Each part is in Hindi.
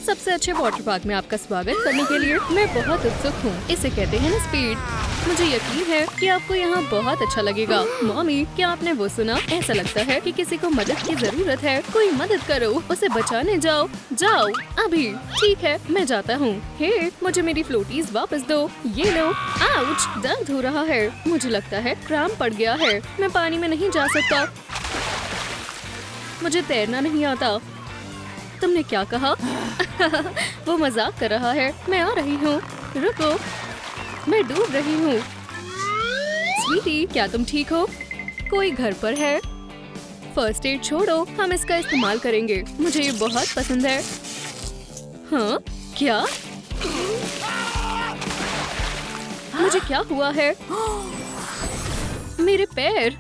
सबसे अच्छे वाटर पार्क में आपका स्वागत करने के लिए मैं बहुत उत्सुक हूँ। इसे कहते हैं ना स्पीड। मुझे यकीन है कि आपको यहाँ बहुत अच्छा लगेगा। मॉमी, क्या आपने वो सुना? ऐसा लगता है कि किसी को मदद की जरूरत है। कोई मदद करो, उसे बचाने जाओ। जाओ अभी। ठीक है, मैं जाता हूँ। हे, मुझे मेरी फ्लोटीज वापस दो। ये लो। आउच, दर्द हो रहा है। मुझे लगता है क्रैम्प पड़ गया है। मैं पानी में नहीं जा सकता। मुझे तैरना नहीं आता। तुमने क्या कहा? वो मजाक कर रहा है। मैं आ रही हूँ। रुको, मैं डूब रही हूँ। स्वीटी, क्या तुम ठीक हो? कोई घर पर है? फर्स्ट एड छोड़ो, हम इसका इस्तेमाल करेंगे। मुझे ये बहुत पसंद है। हाँ, क्या? मुझे क्या हुआ है? मेरे पैर।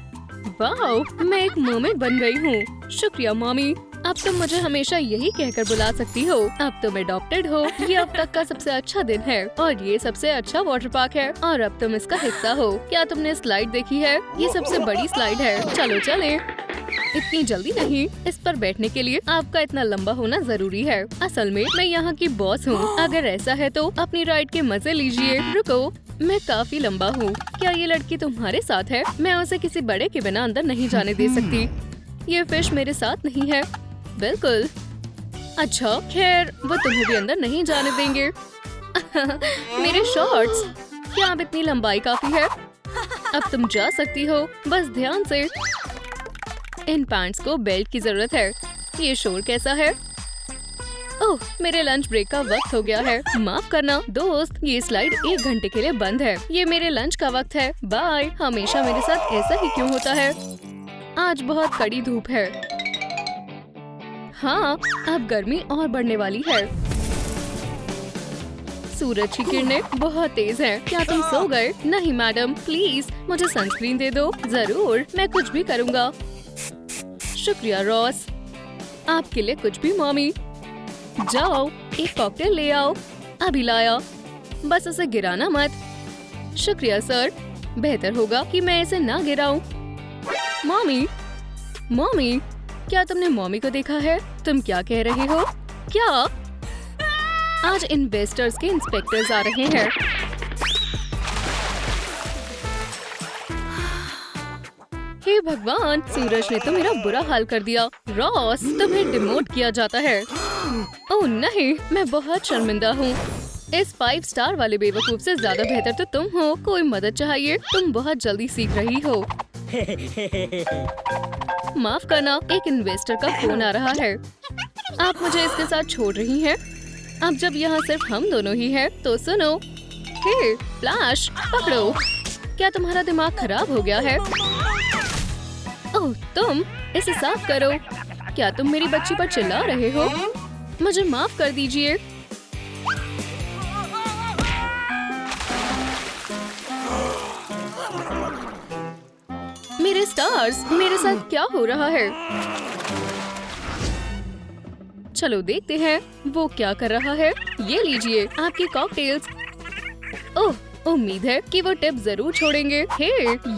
वाह, मैं एक मर्मेड बन गई हूँ। शुक्रिया मॉमी। अब तुम मुझे हमेशा यही कहकर बुला सकती हो। अब तुम एडॉप्टेड हो। ये अब तक का सबसे अच्छा दिन है और ये सबसे अच्छा वाटर पार्क है और अब तुम इसका हिस्सा हो। क्या तुमने स्लाइड देखी है? ये सबसे बड़ी स्लाइड है। चलो चले। इतनी जल्दी नहीं। इस पर बैठने के लिए आपका इतना लंबा होना जरूरी है। असल में मैं यहाँ की बॉस हूँ। अगर ऐसा है तो अपनी राइड के मजे लीजिए। रुको, मैं काफी लंबा हूँ। क्या ये लड़की तुम्हारे साथ है? मैं उसे किसी बड़े के बिना अंदर नहीं जाने दे सकती। ये फिश मेरे साथ नहीं है। बिल्कुल। अच्छा, खैर वो तुम्हें भी अंदर नहीं जाने देंगे। मेरे शॉर्ट्स। क्या अब इतनी लंबाई काफी है? अब तुम जा सकती हो, बस ध्यान से। इन पैंट्स को बेल्ट की जरूरत है। ये शोर कैसा है? ओह, मेरे लंच ब्रेक का वक्त हो गया है। माफ करना दोस्त, ये स्लाइड 1 घंटे के लिए बंद है। ये मेरे लंच का वक्त है। बाय। हमेशा मेरे साथ ऐसा ही क्यों होता है? आज बहुत कड़ी धूप है। हाँ, अब गर्मी और बढ़ने वाली है। सूरज की किरणें बहुत तेज हैं। क्या तुम सो गए? नहीं मैडम, प्लीज मुझे सनस्क्रीन दे दो। जरूर, मैं कुछ भी करूँगा। शुक्रिया रॉस। आपके लिए कुछ भी मॉमी। जाओ, एक कॉकटेल ले आओ। अभी लाया। बस उसे गिराना मत। शुक्रिया सर। बेहतर होगा कि मैं इसे ना गिराऊं। मॉमी, मॉमी, क्या तुमने मॉमी को देखा है? तुम क्या कह रही हो? क्या? आज इन्वेस्टर्स के इंस्पेक्टर्स आ रहे हैं। हे भगवान, सूरज ने तो मेरा बुरा हाल कर दिया। रॉस, तुम्हें डिमोट किया जाता है। ओह नहीं, मैं बहुत शर्मिंदा हूँ। इस 5 स्टार वाले बेवकूफ से ज्यादा बेहतर तो तुम हो। कोई मदद चाहिए? तुम बहुत जल्दी सीख रही हो। माफ करना, एक इन्वेस्टर का फोन आ रहा है। आप मुझे इसके साथ छोड़ रही हैं? अब जब यहाँ सिर्फ हम दोनों ही हैं, तो सुनो। हे, फ्लैश, पकड़ो। क्या तुम्हारा दिमाग खराब हो गया है? ओह, तुम इसे साफ करो। क्या तुम मेरी बच्ची पर चिल्ला रहे हो? मुझे माफ कर दीजिए। मेरे स्टार्स, मेरे साथ क्या हो रहा है? चलो देखते हैं वो क्या कर रहा है। ये लीजिए आपकी कॉकटेल्स। ओह, उम्मीद है कि वो टिप जरूर छोड़ेंगे। हे,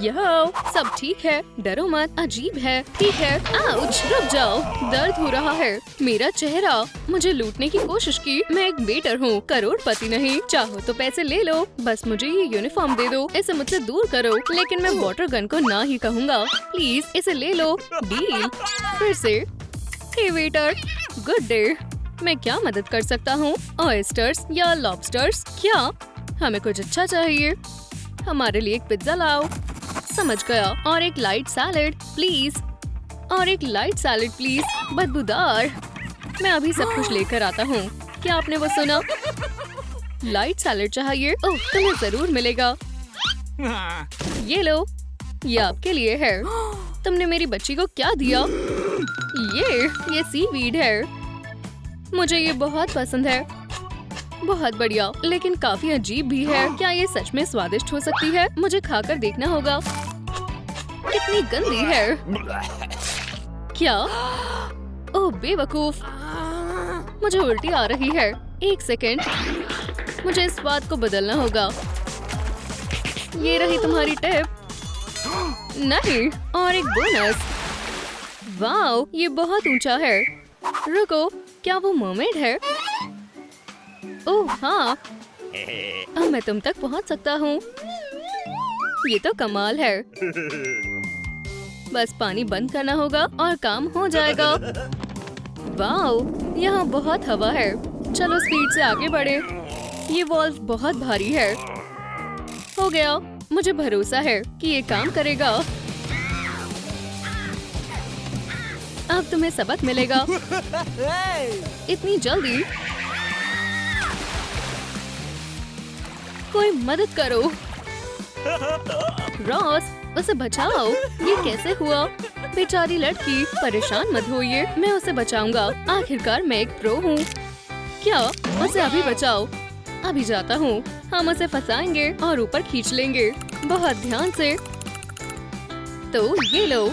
यहाँ सब ठीक है। डरो मत। अजीब है। ठीक है। आउच, रुक जाओ। दर्द हो रहा है। मेरा चेहरा। मुझे लूटने की कोशिश की। मैं एक वेटर हूँ, करोड़पति नहीं। चाहो तो पैसे ले लो, बस मुझे ये यूनिफॉर्म दे दो। इसे मुझसे दूर करो। लेकिन मैं वाटर गन को ना ही कहूँगा। प्लीज इसे ले लो। डील। फिर से। हे वेटर, गुड डे। मैं क्या मदद कर सकता हूँ? ऑयस्टर्स या लॉबस्टर्स? क्या? हमें कुछ अच्छा चाहिए। हमारे लिए एक पिज्जा लाओ। समझ गया। और एक लाइट सैलेड प्लीज। और एक लाइट सैलेड प्लीज। बदबूदार। मैं अभी सब कुछ लेकर आता हूँ। क्या आपने वो सुना? लाइट सैलेड चाहिए? ओह, तुम्हें जरूर मिलेगा। ये लो, ये आपके लिए है। तुमने मेरी बच्ची को क्या दिया? ये सीवीड है। मुझे ये बहुत पसंद है। बहुत बढ़िया, लेकिन काफी अजीब भी है। क्या ये सच में स्वादिष्ट हो सकती है? मुझे खाकर देखना होगा। कितनी गंदी है। क्या? ओह बेवकूफ, मुझे उल्टी आ रही है। एक सेकेंड, मुझे इस बात को बदलना होगा। ये रही तुम्हारी टिप। नहीं, और एक बोनस। वाओ, ये बहुत ऊंचा है। रुको, क्या वो मर्मेड है? ओह हाँ, अब मैं तुम तक पहुंच सकता हूँ। ये तो कमाल है। बस पानी बंद करना होगा और काम हो जाएगा। वाओ, यहाँ बहुत हवा है। चलो स्पीड से आगे बढ़े। ये वॉल्व बहुत भारी है। हो गया, मुझे भरोसा है कि ये काम करेगा। अब तुम्हें सबक मिलेगा। इतनी जल्दी? कोई मदद करो। रॉस, उसे बचाओ। ये कैसे हुआ? बेचारी लड़की, परेशान मत होइए, मैं उसे बचाऊंगा। आखिरकार मैं एक प्रो हूँ। क्या? उसे अभी बचाओ। अभी जाता हूँ। हम उसे फंसाएंगे और ऊपर खींच लेंगे। बहुत ध्यान से। तो ये लो,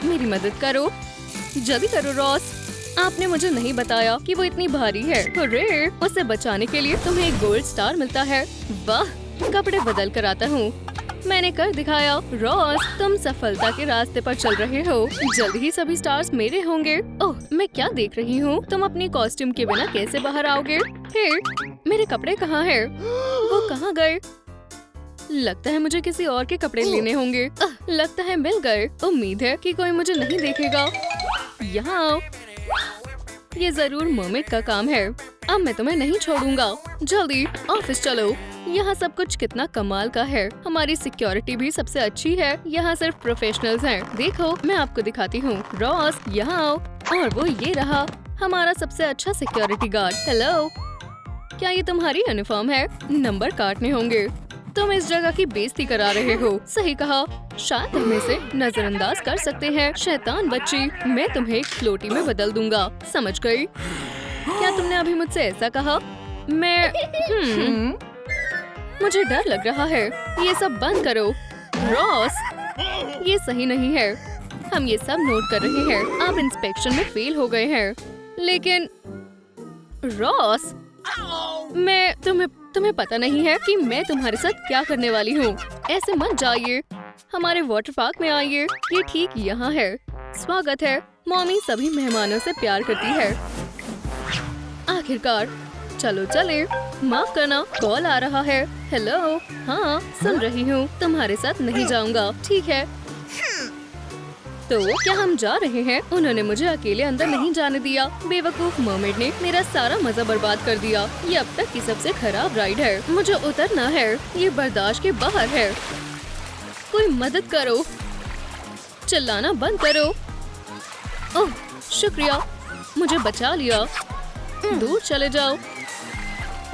मेरी मदद करो। जल्दी करो रॉस। आपने मुझे नहीं बताया कि वो इतनी भारी है। हुर्रे! उसे बचाने के लिए तुम्हें एक गोल्ड स्टार मिलता है। वाह, कपड़े बदल कर आता हूँ। मैंने कर दिखाया। रॉस, तुम सफलता के रास्ते पर चल रहे हो। जल्द ही सभी स्टार्स मेरे होंगे। ओह, मैं क्या देख रही हूँ? तुम अपनी कॉस्ट्यूम के बिना कैसे बाहर आओगे? हे, मेरे कपड़े कहाँ हैं? वो कहाँ गए? लगता है मुझे किसी और के कपड़े लेने होंगे। लगता है मिल गए। उम्मीद है कि कोई मुझे नहीं देखेगा। यहाँ आओ। ये जरूर मर्मेड का काम है। अब मैं तुम्हें नहीं छोड़ूंगा। जल्दी ऑफिस चलो। यहाँ सब कुछ कितना कमाल का है। हमारी सिक्योरिटी भी सबसे अच्छी है। यहाँ सिर्फ प्रोफेशनल्स हैं। देखो, मैं आपको दिखाती हूँ। रॉस, यहाँ आओ। और वो ये रहा, हमारा सबसे अच्छा सिक्योरिटी गार्ड। हेलो, क्या ये तुम्हारी यूनिफॉर्म है? नंबर काटने होंगे। तुम इस जगह की बेइज्जती करा रहे हो। सही कहा। शायद हम इसे नजरअंदाज कर सकते हैं। शैतान बच्ची, मैं तुम्हें एक फ्लोटी में बदल दूंगा। समझ गई? क्या तुमने अभी मुझसे ऐसा कहा? मैं मुझे डर लग रहा है। ये सब बंद करो। रॉस, ये सही नहीं है। हम ये सब नोट कर रहे हैं। आप इंस्पेक्शन में फेल हो गए हैं। लेकिन रॉस, मैं तुम्हें पता नहीं है कि मैं तुम्हारे साथ क्या करने वाली हूँ। ऐसे मत जाइए। हमारे वाटर पार्क में आइए। ये ठीक यहाँ है। स्वागत है। मॉमी सभी मेहमानों से प्यार करती है। आखिरकार। चलो चले। माफ करना, कॉल आ रहा है। हेलो। हाँ, सुन रही हूँ। तुम्हारे साथ नहीं जाऊंगा। ठीक है। तो क्या हम जा रहे हैं? उन्होंने मुझे अकेले अंदर नहीं जाने दिया। बेवकूफ मर्मेड ने मेरा सारा मजा बर्बाद कर दिया। ये अब तक की सबसे खराब राइड है। मुझे उतरना है। ये बर्दाश्त के बाहर है। कोई मदद करो। चिल्लाना बंद करो। ओह, शुक्रिया, मुझे बचा लिया। दूर चले जाओ।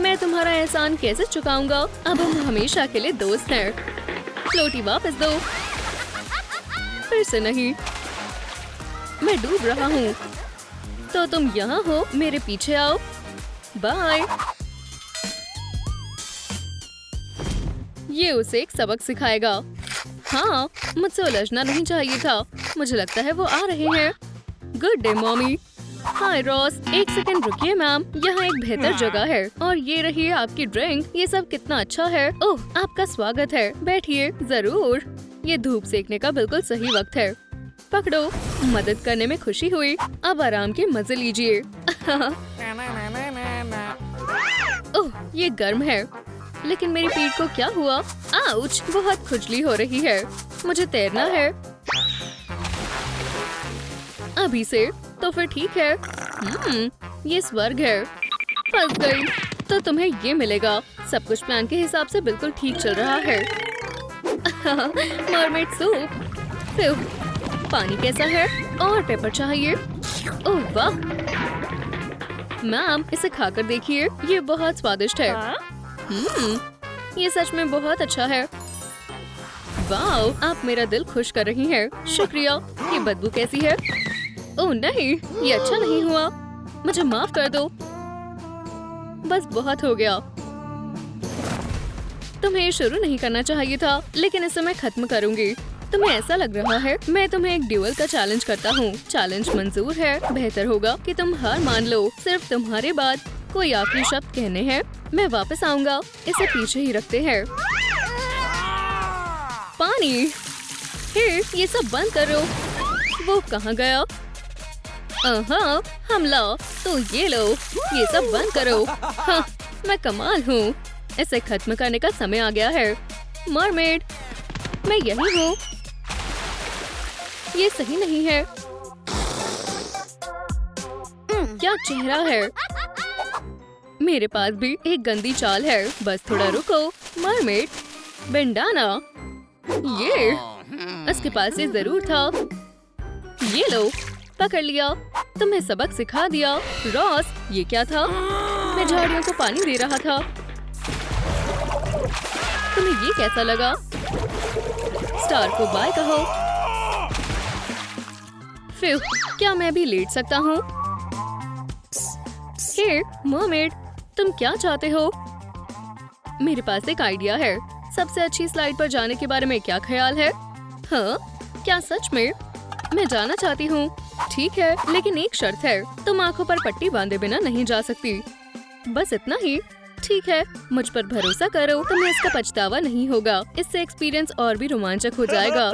मैं तुम्हारा एहसान कैसे चुकाऊंगा? अब हम हमेशा के लिए दोस्त हैं। फ्लोटी वापस दो। फिर से नहीं। मैं डूब रहा हूँ। तो तुम यहाँ हो, मेरे पीछे आओ। बाय। ये उसे एक सबक सिखाएगा। हाँ, मुझसे उलझना नहीं चाहिए था। मुझे लगता है वो आ रहे हैं। Good day mommy. Hi Ross, एक सेकंड रुकिए मैम। यहाँ एक बेहतर जगह है और ये रही आपकी ड्रिंक। ये सब कितना अच्छा है। ओह, आपका स्वागत है। बैठिए। जरूर। ये धूप सेकने का बिल्कुल सही वक्त है। पकड़ो। मदद करने में खुशी हुई। अब आराम के मजे लीजिए। ओह, ये गर्म है। लेकिन मेरी पीठ को क्या हुआ? आउच, बहुत खुजली हो रही है। मुझे तैरना है। अभी से तो फिर ठीक है। ये स्वर्ग है। फंस गई। तो तुम्हें ये मिलेगा। सब कुछ प्लान के हिसाब से बिल्कुल ठीक चल रहा है। Mermaid soup. पानी कैसा है? और पेपर चाहिए। ओह वाह, मैम इसे खाकर देखिए। ये बहुत स्वादिष्ट है। ये सच में बहुत अच्छा है। वाओ, आप मेरा दिल खुश कर रही हैं। शुक्रिया। ये बदबू कैसी है? ओह नहीं, ये अच्छा नहीं हुआ। मुझे माफ कर दो। बस बहुत हो गया। तुम्हें शुरू नहीं करना चाहिए था, लेकिन इसे मैं खत्म करूंगी। तुम्हें ऐसा लग रहा है मैं तुम्हें एक ड्यूल का चैलेंज करता हूँ। चैलेंज मंजूर है। बेहतर होगा कि तुम हार मान लो। सिर्फ तुम्हारे बाद कोई आखिरी शब्द कहने हैं। मैं वापस आऊंगा। इसे पीछे ही रखते हैं। पानी। हे, ये सब बंद करो। वो कहाँ गया? हमला। तो ये लो, ये सब बंद करो। हाँ, मैं कमाल हूँ। इसे खत्म करने का समय आ गया है। मरमेड, मैं यही हूँ। ये सही नहीं है। क्या चेहरा है। मेरे पास भी एक गंदी चाल है। बस थोड़ा रुको। मरमेड, बेंडाना, ये इसके पास ये जरूर था। ये लो, पकड़ लिया। तुम्हें सबक सिखा दिया। रॉस, ये क्या था? मैं झाड़ियों को पानी दे रहा था। तुम्हें ये कैसा लगा? स्टार को बाय कहो। फिर क्या मैं भी लेट सकता हूँ? हे मरमेड, तुम क्या चाहते हो? मेरे पास एक आइडिया है। सबसे अच्छी स्लाइड पर जाने के बारे में क्या ख्याल है? हाँ, क्या सच में? मैं जाना चाहती हूँ। ठीक है, लेकिन एक शर्त है। तुम आंखों पर पट्टी बांधे बिना नहीं जा सकती। बस इतना ही। ठीक है, मुझ पर भरोसा करो। तुम्हें इसका पछतावा नहीं होगा। इससे एक्सपीरियंस और भी रोमांचक हो जाएगा।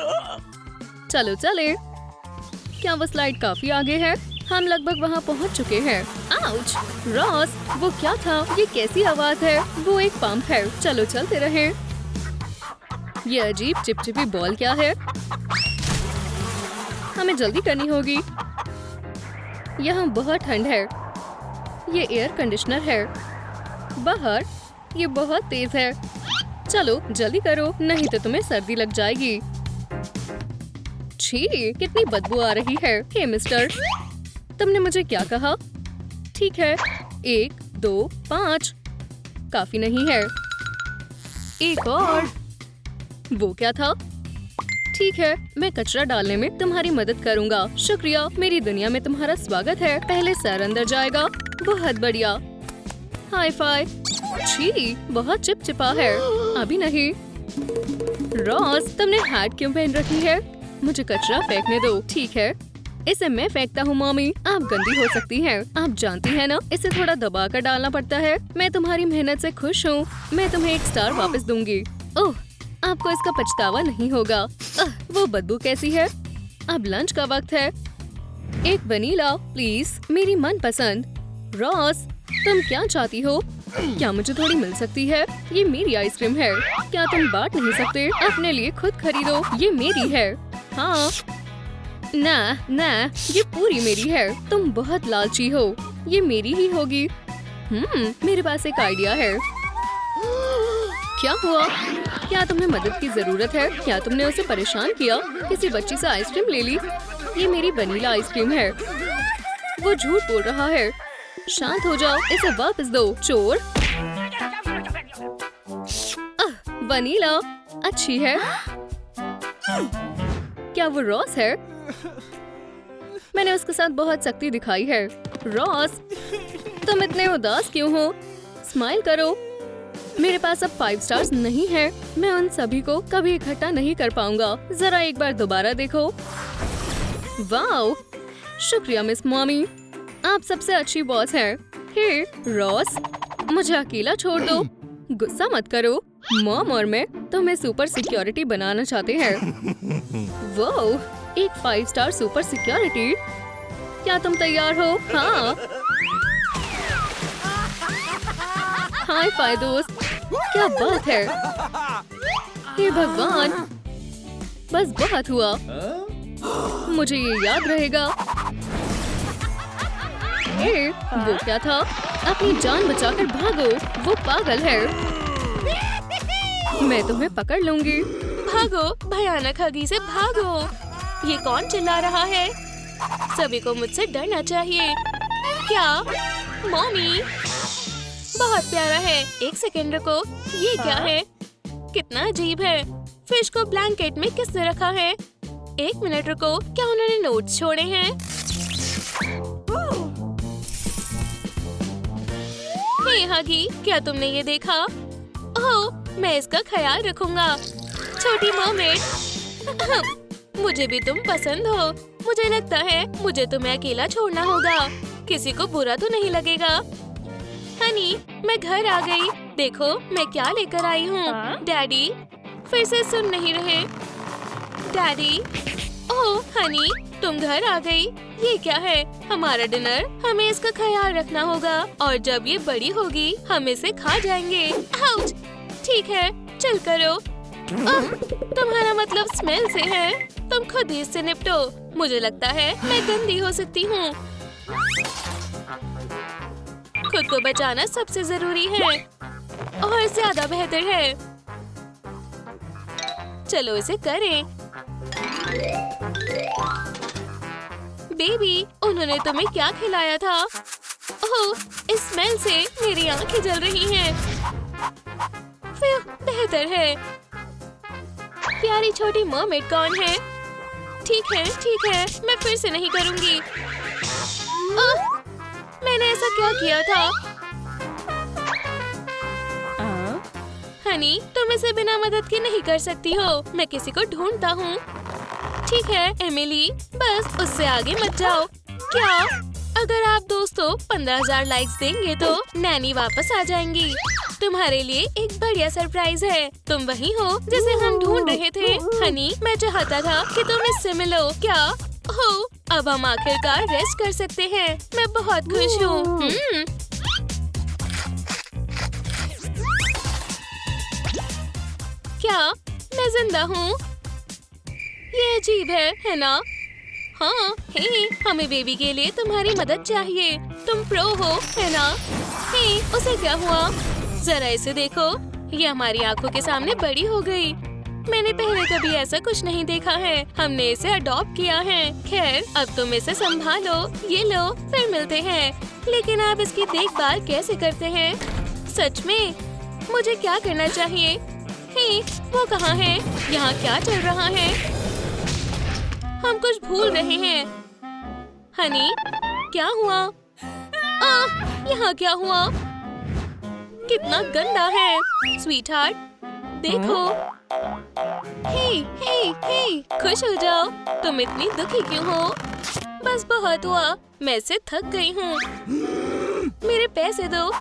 चलो चले। क्या वो स्लाइड काफी आगे है? हम लगभग वहाँ पहुँच चुके हैं। आउच! रॉस, वो क्या था? ये कैसी आवाज है? वो एक पंप है। चलो चलते रहे। ये अजीब चिपचिपी बॉल क्या है? हमें जल्दी करनी होगी। यहाँ बहुत ठंड है। ये एयर कंडीशनर है। बाहर ये बहुत तेज है। चलो जल्दी करो, नहीं तो तुम्हें सर्दी लग जाएगी। छी, कितनी बदबू आ रही है। हे मिस्टर, तुमने मुझे क्या कहा? ठीक है, 1, 2, 5 काफी नहीं है। एक और। वो क्या था? ठीक है, मैं कचरा डालने में तुम्हारी मदद करूंगा। शुक्रिया, मेरी दुनिया में तुम्हारा स्वागत है। पहले सर अंदर जाएगा। बहुत बढ़िया। Hi fi. छी, बहुत चिपचिपा है। अभी नहीं। रॉस, तुमने हैट क्यों पहन रखी है? मुझे कचरा फेंकने दो। ठीक है, इसे मैं फेंकता हूँ। मम्मी, आप गंदी हो सकती हैं। आप जानती हैं ना, इसे थोड़ा दबा कर डालना पड़ता है। मैं तुम्हारी मेहनत से खुश हूँ। मैं तुम्हें एक स्टार वापस दूंगी। ओह, आपको इसका पछतावा नहीं होगा। वो बदबू कैसी है? अब लंच का वक्त है। एक वनीला प्लीज, मेरी मनपसंद। रॉस, तुम क्या चाहती हो? क्या मुझे थोड़ी मिल सकती है? ये मेरी आइसक्रीम है। क्या तुम बांट नहीं सकते? अपने लिए खुद खरीदो। ये मेरी है। हाँ, ना ना, ये पूरी मेरी है। तुम बहुत लालची हो। ये मेरी ही होगी। मेरे पास एक आइडिया है। क्या हुआ? क्या तुम्हें मदद की जरूरत है? क्या तुमने उसे परेशान किया? किसी बच्ची से आइसक्रीम ले ली? ये मेरी वनीला आइसक्रीम है। वो झूठ बोल रहा है। शांत हो जाओ, इसे वापस दो। चोर। वनीला अच्छी है। क्या वो रॉस है? मैंने उसके साथ बहुत सख्ती दिखाई है। रॉस, तुम इतने उदास क्यों हो? स्माइल करो। मेरे पास अब 5 स्टार्स नहीं है। मैं उन सभी को कभी इकट्ठा नहीं कर पाऊंगा। जरा एक बार दोबारा देखो। वाओ, शुक्रिया मिस मॉमी, आप सबसे अच्छी बॉस हैं। हे रॉस, मुझे अकेला छोड़ दो। गुस्सा मत करो। मॉम और मैं तुम्हें सुपर सिक्योरिटी बनाना चाहते हैं। वो एक 5 स्टार सुपर सिक्योरिटी। क्या तुम तैयार हो? हाँ। हाय फाई दोस्त, क्या बात है। हे भगवान, बस बहुत हुआ। मुझे ये याद रहेगा। हे, वो क्या था? अपनी जान बचाकर भागो। वो पागल है। मैं तुम्हें पकड़ लूंगी। भागो, भयानक हगी से भागो। ये कौन चिल्ला रहा है? सभी को मुझसे डरना चाहिए। क्या? मॉमी, बहुत प्यारा है। एक सेकंड रुको, ये क्या है? कितना अजीब है। फिश को ब्लैंकेट में किसने रखा है? 1 मिनट रुको, क्या उन्होंने नोट्स छोड़े हैं? हे हगी, क्या तुमने ये देखा? ओह, मैं इसका ख्याल रखूंगा। छोटी मर्मेड, मुझे भी तुम पसंद हो। मुझे लगता है मुझे तुम्हें अकेला छोड़ना होगा। किसी को बुरा तो नहीं लगेगा। हनी, मैं घर आ गई। देखो मैं क्या लेकर आई हूँ। डैडी फिर से सुन नहीं रहे। डैडी, ओह हनी, तुम घर आ गई। ये क्या है? हमारा डिनर, हमें इसका ख्याल रखना होगा और जब ये बड़ी होगी हम इसे खा जाएंगे। आउच! ठीक है, चल करो। तुम्हारा मतलब स्मेल से है। तुम खुद ही इससे निपटो। मुझे लगता है मैं गंदी हो सकती हूँ। खुद को बचाना सबसे जरूरी है और ज्यादा बेहतर है। चलो इसे करें। बेबी, उन्होंने तुम्हें क्या खिलाया था? ओह, इस स्मेल से मेरी आंखें जल रही हैं। फिर बेहतर है। प्यारी छोटी मरमेड कौन है? ठीक है, मैं फिर से नहीं करूंगी। मैंने ऐसा क्या किया था? हनी, तुम इसे बिना मदद के नहीं कर सकती हो। मैं किसी को ढूंढता हूँ। ठीक है एमिली, बस उससे आगे मत जाओ। क्या? अगर आप दोस्तों 15,000 लाइक्स देंगे तो नैनी वापस आ जाएंगी। तुम्हारे लिए एक बढ़िया सरप्राइज है। तुम वही हो जिसे हम ढूंढ रहे थे। हनी, मैं चाहता था कि तुम इससे मिलो। क्या? हो, अब हम आखिरकार रेस्ट कर सकते हैं। मैं बहुत खुश हूँ। क्या मैं जिंदा हूँ? ये अजीब है ना? हाँ, हे, हमें बेबी के लिए तुम्हारी मदद चाहिए। तुम प्रो हो, है ना? हे, उसे क्या हुआ? जरा इसे देखो। ये हमारी आंखों के सामने बड़ी हो गई। मैंने पहले कभी ऐसा कुछ नहीं देखा है। हमने इसे अडॉप्ट किया है। खैर, अब तुम इसे संभालो। ये लो, फिर मिलते हैं। लेकिन आप इसकी देखभाल कैसे करते हैं? सच में मुझे क्या करना चाहिए? हे, वो कहाँ है? यहाँ क्या चल रहा है? हम कुछ भूल रहे हैं। हनी, क्या हुआ? यहाँ क्या हुआ? कितना गंदा है। स्वीटहार्ट, देखो। हे, खुश हो जाओ। तुम इतनी दुखी क्यों हो? बस बहुत हुआ। मैं से थक गई हूँ। मेरे पैसे दो।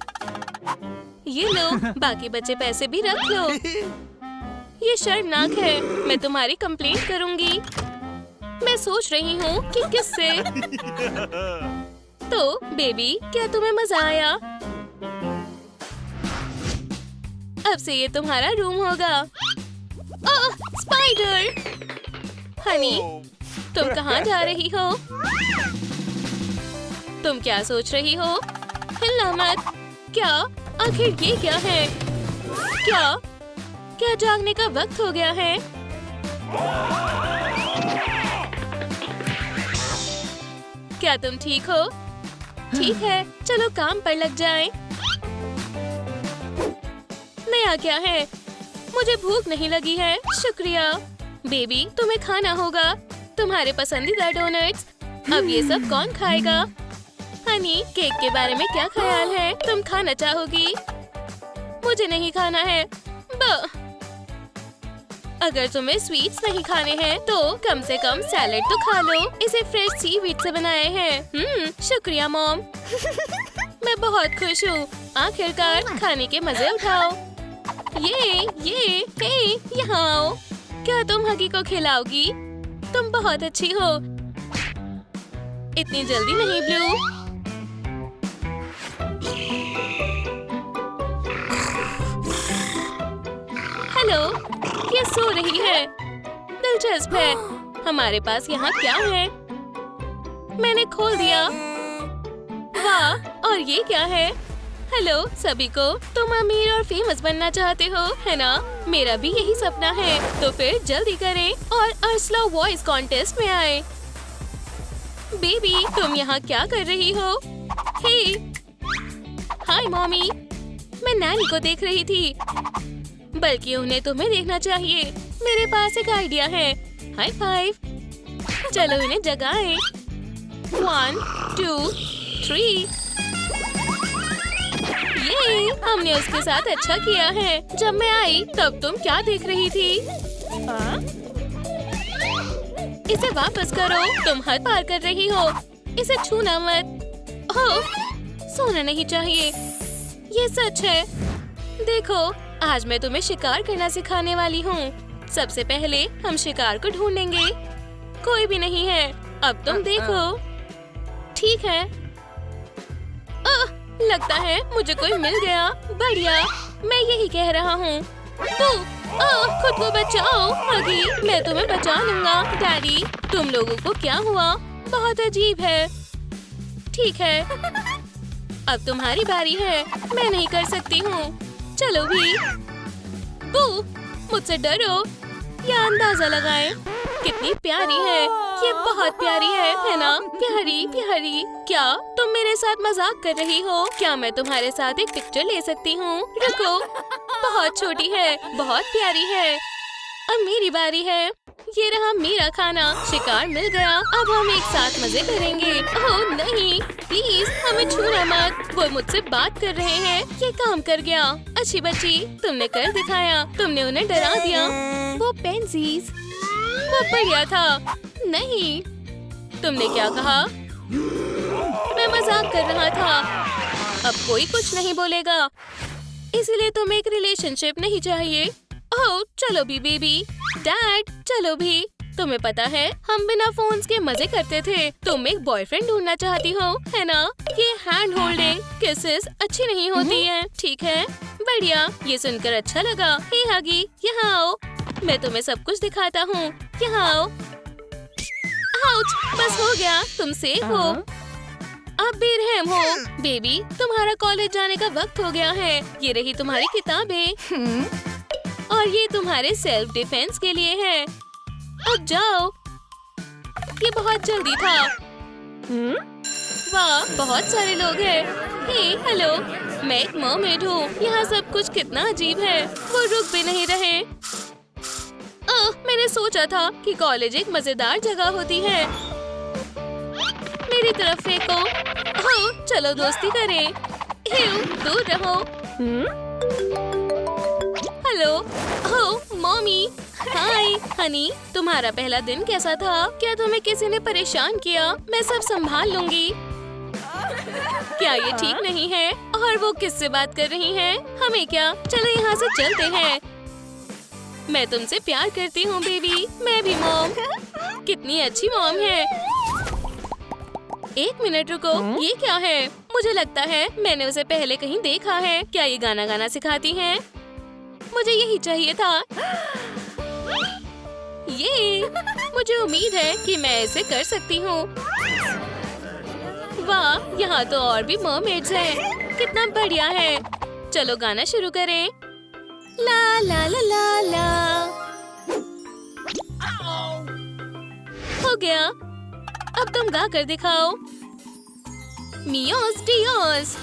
ये लो, बाकी बचे पैसे भी रख लो। ये शर्मनाक है। मैं तुम्हारी कंप्लेंट करूँगी। मैं सोच रही हूँ कि किससे। तो बेबी, क्या तुम्हें मजा आया? अब से ये तुम्हारा रूम होगा। ओह, स्पाइडर! हनी, तुम कहाँ जा रही हो? तुम क्या सोच रही हो? हिलना मत। क्या? आखिर ये क्या है? क्या जागने का वक्त हो गया है? क्या तुम ठीक हो? ठीक है, चलो काम पर लग जाएं। नया क्या है? मुझे भूख नहीं लगी है। शुक्रिया। बेबी, तुम्हें खाना होगा। तुम्हारे पसंदीदा डोनट्स। अब ये सब कौन खाएगा? हनी, केक के बारे में क्या ख्याल है? तुम खाना चाहोगी? मुझे नहीं खाना है। अगर तुम्हें स्वीट्स नहीं खाने हैं तो कम से कम सैलेड तो खा लो। इसे फ्रेश सीवीड से बनाए हैं। शुक्रिया मॉम। मैं बहुत खुश हूँ। आखिरकार खाने के मजे उठाओ। ये, हे, यहाँ आओ। क्या तुम हगी को खिलाओगी? तुम बहुत अच्छी हो। इतनी जल्दी नहीं ब्लू। हेलो, ये सो रही है। दिलचस्प है। हमारे पास यहाँ क्या है? मैंने खोल दिया। वाह, और ये क्या है? हेलो सभी को। तुम अमीर और फेमस बनना चाहते हो, है ना? मेरा भी यही सपना है। तो फिर जल्दी करें और अर्सला वॉइस कॉन्टेस्ट में आए। बेबी, तुम यहाँ क्या कर रही हो? हे, हाय मॉमी। मैं नैनी को देख रही थी। बल्कि उन्हें तुम्हें देखना चाहिए। मेरे पास एक आइडिया है। High five. चलो इन्हें जगाएं। 1, 2, 3। ये हमने उसके साथ अच्छा किया है। जब मैं आई तब तुम क्या देख रही थी? इसे वापस करो। तुम हद पार कर रही हो। इसे छूना मत। ओह, सोना नहीं चाहिए। ये सच है। देखो, आज मैं तुम्हें शिकार करना सिखाने वाली हूँ। सबसे पहले हम शिकार को ढूंढेंगे। कोई भी नहीं है। अब तुम देखो। ठीक है। लगता है मुझे कोई मिल गया। बढ़िया, मैं यही कह रहा हूँ। खुद को बचाओ हगी, मैं तुम्हें बचा लूंगा। डैडी, तुम लोगों को क्या हुआ? बहुत अजीब है। ठीक है, अब तुम्हारी बारी है। मैं नहीं कर सकती हूँ। चलो भी। मुझसे डरो या अंदाजा लगाएं। कितनी प्यारी है। ये बहुत प्यारी है ना? प्यारी प्यारी। क्या तुम मेरे साथ मजाक कर रही हो? क्या मैं तुम्हारे साथ एक पिक्चर ले सकती हूँ? रुको, बहुत छोटी है, बहुत प्यारी है। अब मेरी बारी है। ये रहा मेरा खाना। शिकार मिल गया। अब हम एक साथ मजे करेंगे। ओह नहीं, प्लीज हमें छूना मत। वो मुझसे बात कर रहे हैं। ये काम कर गया। अच्छी बच्ची, तुमने कर दिखाया। तुमने उन्हें डरा दिया। वो पेंसीज, वो बढ़िया था। नहीं, तुमने क्या कहा? मैं मजाक कर रहा था। अब कोई कुछ नहीं बोलेगा, इसलिए तुम्हें एक रिलेशनशिप नहीं चाहिए। ओह चलो भी बेबी। डैड चलो भी। तुम्हें पता है हम बिना फोन्स के मजे करते थे। तुम एक बॉयफ्रेंड ढूंढना चाहती हो, है ना? ये हैंड होल्डिंग किसेस अच्छी नहीं होती है। ठीक है, बढ़िया। ये सुनकर अच्छा लगा। हे हगी, यहाँ आओ। मैं तुम्हें सब कुछ दिखाता हूँ। यहाँ आओ। आउच, बस हो गया। तुम सेफ हो। आप बेरहम हो। बेबी, तुम्हारा कॉलेज जाने का वक्त हो गया है। ये रही तुम्हारी किताबें और ये तुम्हारे सेल्फ डिफेंस के लिए है। अब जाओ। ये बहुत जल्दी था। वाह, बहुत सारे लोग हैं। हे हेलो, मैं एक मरमेड हूँ। यहाँ सब कुछ कितना अजीब है। वो रुक भी नहीं रहे। मैंने सोचा था कि कॉलेज एक मजेदार जगह होती है। मेरी तरफ फेंको। चलो दोस्ती करें। दूर रहो। Hello, mommy. हाय हनी, तुम्हारा पहला दिन कैसा था? क्या तुम्हें किसी ने परेशान किया? मैं सब संभाल लूंगी। क्या ये ठीक नहीं है? और वो किससे बात कर रही हैं? हमें क्या? चलो यहाँ से चलते हैं। मैं तुमसे प्यार करती हूँ बेबी। मैं भी मॉम। कितनी अच्छी मॉम है। एक मिनट रुको, ये क्या है? मुझे लगता है मैंने उसे पहले कहीं देखा है। क्या ये गाना गाना सिखाती हैं? मुझे यही चाहिए था। ये मुझे उम्मीद है कि मैं इसे कर सकती हूँ। वाह, यहाँ तो और भी मरमेड्स हैं। कितना बढ़िया है। चलो गाना शुरू करें। ला ला ला ला ला। हो गया। अब तुम गा कर दिखाओ। मियोस डियोस।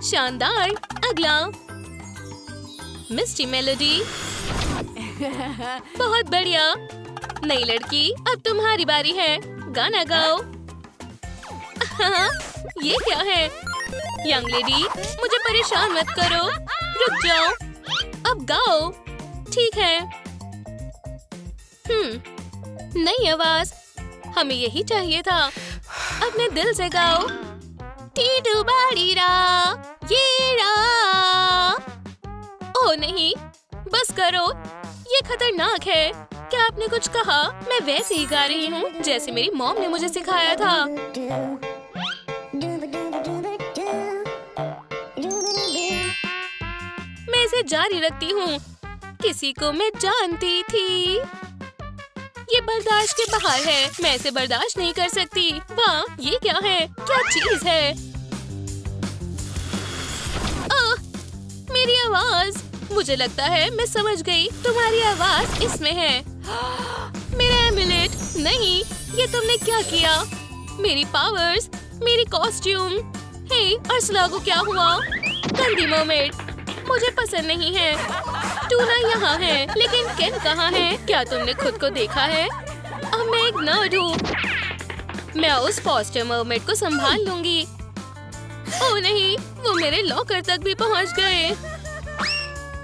शानदार। अगला मिस्टी मेलोडी। बहुत बढ़िया। नई लड़की, अब तुम्हारी बारी है। गाना गाओ। ये क्या है? यंग लेडी, मुझे परेशान मत करो। रुक जाओ। अब गाओ। ठीक है। नई आवाज। हमें यही चाहिए था। अपने दिल से गाओ। टीटू बाड़ी रा, ये रा। ओह नहीं, बस करो। ये खतरनाक है। क्या आपने कुछ कहा? मैं वैसे ही गा रही हूँ जैसे मेरी मॉम ने मुझे सिखाया था। मैं इसे जारी रखती हूँ। किसी को मैं जानती थी। ये बर्दाश्त के बाहर है। मैं इसे बर्दाश्त नहीं कर सकती। वाह, ये क्या है? क्या चीज है? मेरी आवाज। मुझे लगता है मैं समझ गई। तुम्हारी आवाज इसमें है। मेरा एमुलेट। नहीं, ये तुमने क्या किया? मेरी पावर्स, मेरी कॉस्ट्यूम। हे, अर्सला को क्या हुआ? गंदी मरमेड, मुझे पसंद नहीं है। टूना यहाँ है, लेकिन केन कहाँ है? क्या तुमने खुद को देखा है? अब मैं एक नर्ड हूँ। मैं उस फॉस्टर मरमेड को संभाल लूंगी। ओह नहीं, वो मेरे लॉकर तक भी पहुँच गए।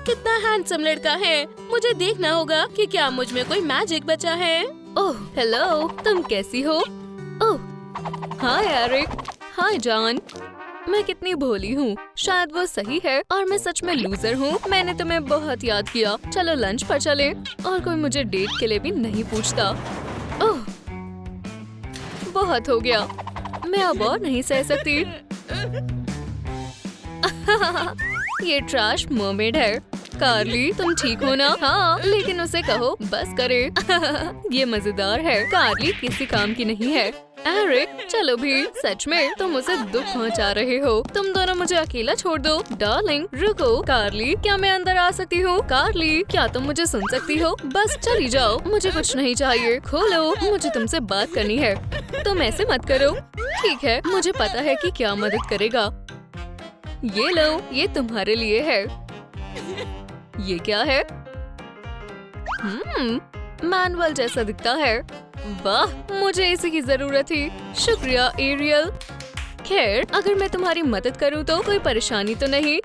कितना हैंडसम लड़का है। मुझे देखना होगा कि क्या मुझ में कोई मैजिक बचा है। ओह हेलो, तुम कैसी हो? ओह हाय एरिक। हाय जॉन। मैं कितनी भोली हूँ। शायद वो सही है और मैं सच में लूजर हूँ। मैंने तुम्हें बहुत याद किया। चलो लंच पर चलें। और कोई मुझे डेट के लिए भी नहीं पूछता। ओह, बहुत हो गया। मैं अब और नहीं सह सकती। ये ट्रैश मर्मेड है। कार्ली, तुम ठीक हो ना? हाँ, लेकिन उसे कहो बस करे। ये मजेदार है। कार्ली किसी काम की नहीं है। एरिक, चलो भी। सच में तुम उसे दुख पहुंचा रहे हो। तुम दोनों मुझे अकेला छोड़ दो। डार्लिंग, रुको। कार्ली, क्या मैं अंदर आ सकती हूँ? कार्ली, क्या तुम मुझे सुन सकती हो? बस चली जाओ, मुझे कुछ नहीं चाहिए। खोलो, मुझे तुमसे बात करनी है। तुम ऐसे मत करो। ठीक है, मुझे पता है कि क्या मदद करेगा। ये लो, ये तुम्हारे लिए है। ये क्या है? मैनुअल जैसा दिखता है। वाह, मुझे इसी की जरूरत थी। शुक्रिया एरियल। खैर, अगर मैं तुम्हारी मदद करूँ तो कोई परेशानी तो नहीं?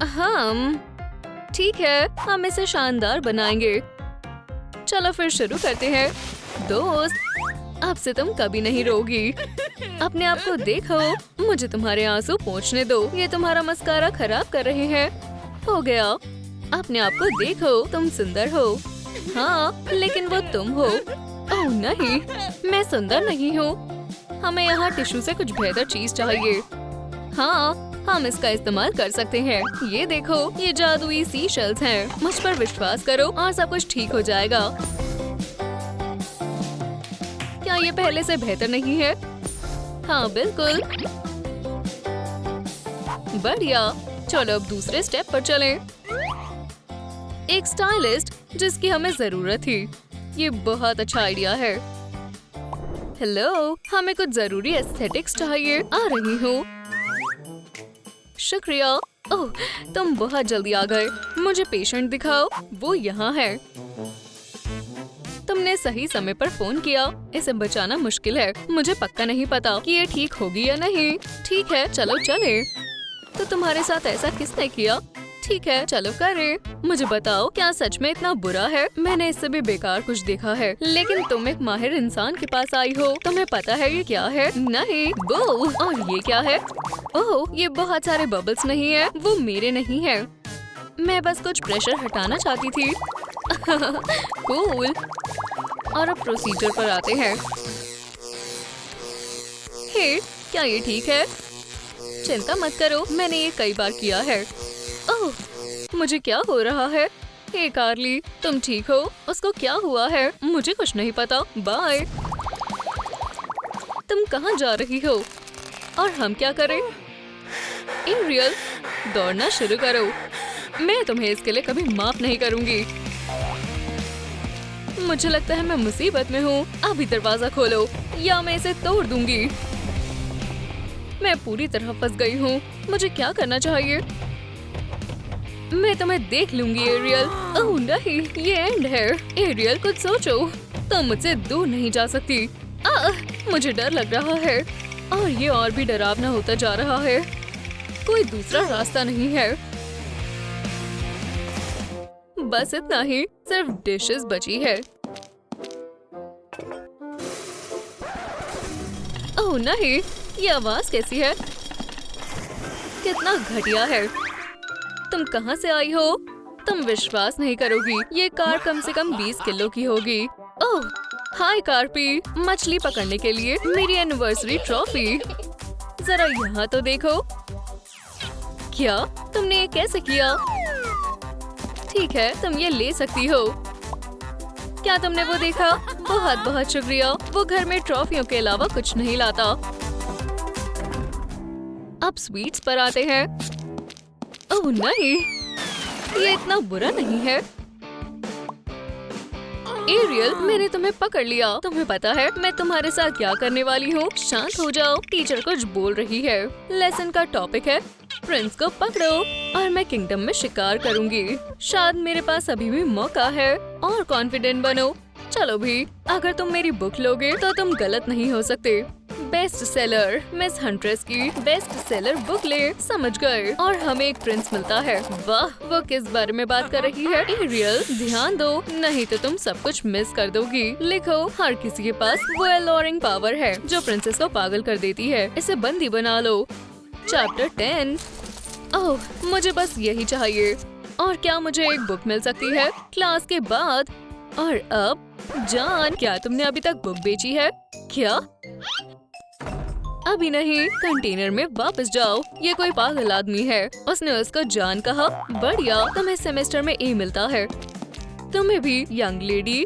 ठीक है, हम इसे शानदार बनाएंगे। चलो फिर शुरू करते हैं। दोस्त, अब से तुम कभी नहीं रोगी। अपने आप को देखो। मुझे तुम्हारे आंसू पोंछने दो। ये तुम्हारा मस्कारा खराब कर रहे हैं। हो गया। अपने आप को देखो, तुम सुंदर हो। हाँ, लेकिन वो तुम हो। ओह नहीं, मैं सुंदर नहीं हूँ। हमें यहाँ टिश्यू से कुछ बेहतर चीज चाहिए। हाँ, हम इसका इस्तेमाल कर सकते हैं। ये देखो, ये जादुई सी शेल्स हैं। मुझ पर विश्वास करो और सब कुछ ठीक हो जाएगा। क्या ये पहले से बेहतर नहीं है? हाँ बिल्कुल। बढ़िया। चलो अब दूसरे स्टेप पर चलें। एक स्टाइलिस्ट जिसकी हमें जरूरत थी। ये बहुत अच्छा आइडिया है। हेलो, हमें कुछ जरूरी एस्थेटिक्स चाहिए। आ रही हूँ। शुक्रिया। ओह, तुम बहुत जल्दी आ गए। मुझे पेशेंट दिखाओ। वो यहाँ है। तुमने सही समय पर फोन किया। इसे बचाना मुश्किल है। मुझे पक्का नहीं पता कि ये ठीक होगी या नहीं। ठीक है, चलो चले। तो तुम्हारे साथ ऐसा किसने किया? ठीक है, चलो करें। मुझे बताओ, क्या सच में इतना बुरा है? मैंने इससे भी बेकार कुछ देखा है। लेकिन तुम एक माहिर इंसान के पास आई हो। तुम्हें पता है ये क्या है? नहीं। बो, और ये क्या है? ओह, ये बहुत सारे बबल्स नहीं है। वो मेरे नहीं है। मैं बस कुछ प्रेशर हटाना चाहती थी। कूल। और अब प्रोसीजर पर आते हैं। हे, क्या ये ठीक है? चिंता मत करो, मैंने ये कई बार किया है। ओह, मुझे क्या हो रहा है? हे कार्ली, तुम ठीक हो? उसको क्या हुआ है? मुझे कुछ नहीं पता। बाय। तुम कहाँ जा रही हो? और हम क्या करें? एरियल, दौड़ना शुरू करो। मैं तुम्हें इसके लिए कभी माफ नहीं करूंगी। मुझे लगता है मैं मुसीबत में हूँ। अभी दरवाजा खोलो या मैं इसे तोड़ दूंगी। मैं पूरी तरह फंस गई हूँ। मुझे क्या करना चाहिए? मैं तुम्हें देख लूंगी एरियल। ओह नहीं, ये एंड है। एरियल, कुछ सोचो। तुम मुझसे दूर नहीं जा सकती। मुझे डर लग रहा है और ये और भी डरावना होता जा रहा है। कोई दूसरा रास्ता नहीं है। बस इतना ही, सिर्फ डिशेस बची है। ओह नहीं, ये आवाज कैसी है? कितना घटिया है। तुम कहाँ से आई हो? तुम विश्वास नहीं करोगी, ये कार कम से कम 20 किलो की होगी। ओह, हाय कार्पी, मछली पकड़ने के लिए मेरी एनिवर्सरी ट्रॉफी। जरा यहाँ तो देखो। क्या तुमने ये कैसे किया? ठीक है, तुम ये ले सकती हो। क्या तुमने वो देखा? बहुत बहुत शुक्रिया। वो घर में ट्रॉफियों के अलावा कुछ नहीं लाता। अब स्वीट्स पर आते हैं। ओह नहीं, ये इतना बुरा नहीं है। एरियल, मैंने तुम्हें पकड़ लिया। तुम्हें पता है मैं तुम्हारे साथ क्या करने वाली हूँ? शांत हो जाओ, टीचर कुछ बोल रही है। लेसन का टॉपिक है प्रिंस को पकड़ो और मैं किंगडम में शिकार करूंगी। शायद मेरे पास अभी भी मौका है। और कॉन्फिडेंट बनो। चलो भी, अगर तुम मेरी बुक लोगे तो तुम गलत नहीं हो सकते। बेस्ट सेलर, मिस हंट्रेस की बेस्ट सेलर बुक ले। समझ गए? और हमें एक प्रिंस मिलता है। वाह, वो किस बारे में बात कर रही है? एरियल, ध्यान दो, नहीं तो तुम सब कुछ मिस कर दोगी। लिखो, हर किसी के पास वो अलॉरिंग पावर है जो प्रिंसेस को पागल कर देती है। इसे बंदी बना लो। चैप्टर 10। ओह, मुझे बस यही चाहिए। और क्या मुझे एक बुक मिल सकती है क्लास के बाद? और अब जान, क्या तुमने अभी तक बुक बेची है? क्या? अभी नहीं, कंटेनर में वापस जाओ। ये कोई पागल आदमी है। उसने उसको जान कहा। बढ़िया, तुम्हें सेमेस्टर में ए मिलता है। तुम्हें भी यंग लेडी।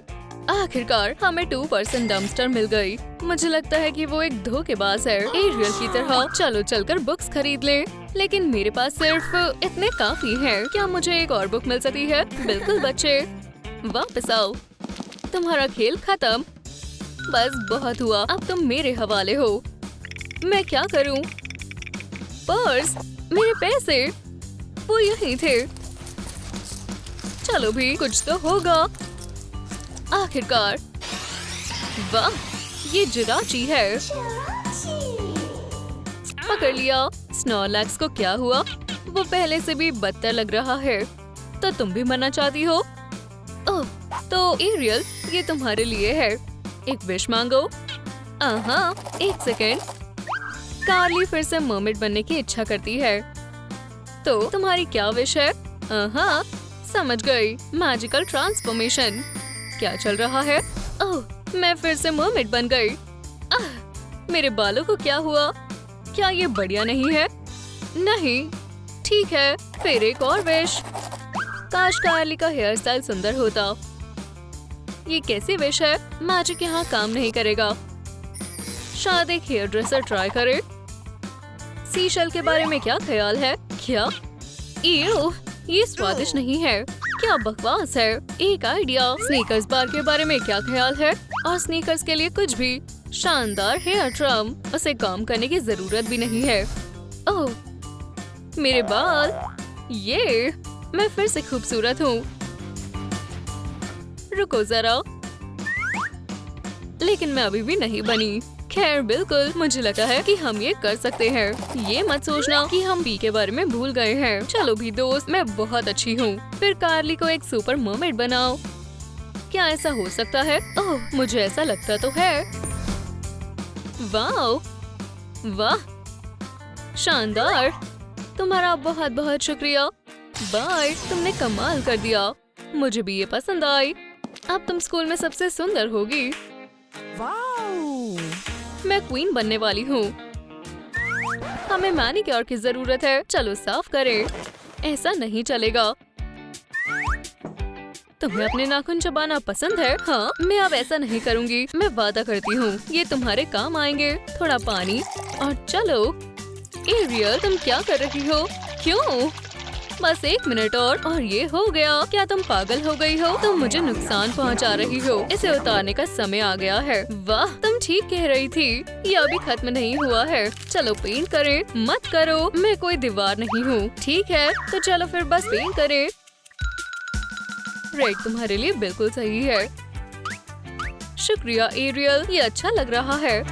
आखिरकार हमें 2% डम्पस्टर मिल गई। मुझे लगता है कि वो एक धोखेबाज है, एरियल की तरह। चलो चलकर बुक्स खरीद ले। लेकिन मेरे पास सिर्फ इतने काफी हैं। क्या मुझे एक और बुक मिल सकती है? बिल्कुल बच्चे, वापस आओ। तुम्हारा खेल खत्म। बस बहुत हुआ, अब तुम मेरे हवाले हो। मैं क्या करूं? पर्स, मेरे पैसे, वो यहीं थे। चलो भी, कुछ तो होगा। आखिरकार, वाह, ये जिराची है। पकड़ लिया। स्नॉर्लैक्स को क्या हुआ? वो पहले से भी बदतर लग रहा है। तो तुम भी मरना चाहती हो? ओह, तो एरियल, ये तुम्हारे लिए है। एक विश मांगो। एक सेकेंड। कार्ली फिर से मर्मेड बनने की इच्छा करती है। तो तुम्हारी क्या विश है? समझ गई, मैजिकल ट्रांसफॉर्मेशन। क्या चल रहा है? ओह, मैं फिर से मर्मेड बन गई। मेरे बालों को क्या हुआ? क्या ये बढ़िया नहीं है? नहीं, ठीक है, फिर एक और विश। काश कार्ली का हेयर स्टाइल सुंदर होता। ये कैसी विश है? मैजिक यहाँ काम नहीं करेगा। शायद एक हेयर ड्रेसर ट्राई करे। सीशल के बारे में क्या ख्याल है? क्या? ईव, ये स्वादिष्ट नहीं है। क्या बकवास है। एक आइडिया। स्नीकर्स बार के बारे में क्या ख्याल है? और स्नीकर्स के लिए कुछ भी। शानदार हेयर ट्रम। उसे काम करने की जरूरत भी नहीं है। ओह, मेरे बाल। ये, मैं फिर से खूबसूरत हूँ। रुको जरा, लेकिन मैं अभी भी नहीं बनी। खैर, बिल्कुल, मुझे लगा है कि हम ये कर सकते हैं। ये मत सोचना कि हम बी के बारे में भूल गए हैं। चलो भी दोस्त, मैं बहुत अच्छी हूँ। फिर कार्ली को एक सुपर मर्मेड बनाओ। क्या ऐसा हो सकता है? ओह, मुझे ऐसा लगता तो है। वाह, वाह, शानदार। तुम्हारा बहुत बहुत शुक्रिया। बाय, तुमने कमाल कर दिया। मुझे भी ये पसंद आई। अब तुम स्कूल में सबसे सुंदर होगी। मैं क्वीन बनने वाली हूँ। हमें मैनिक्योर की जरूरत है। चलो साफ करें। ऐसा नहीं चलेगा। तुम्हें अपने नाखून चबाना पसंद है? हाँ, मैं अब ऐसा नहीं करूँगी। मैं वादा करती हूँ, ये तुम्हारे काम आएंगे। थोड़ा पानी और चलो। एरियल, तुम क्या कर रही हो? क्यों? बस 1 मिनट और ये हो गया। क्या तुम पागल हो गई हो? तुम मुझे नुकसान पहुंचा रही हो। इसे उतारने का समय आ गया है। वाह, तुम ठीक कह रही थी। ये अभी खत्म नहीं हुआ है। चलो पेंट करें। मत करो, मैं कोई दीवार नहीं हूँ। ठीक है, तो चलो फिर बस पेंट करें। रेड तुम्हारे लिए बिल्कुल सही है। शुक्रिया एरियल, ये अच्छा लग रहा है।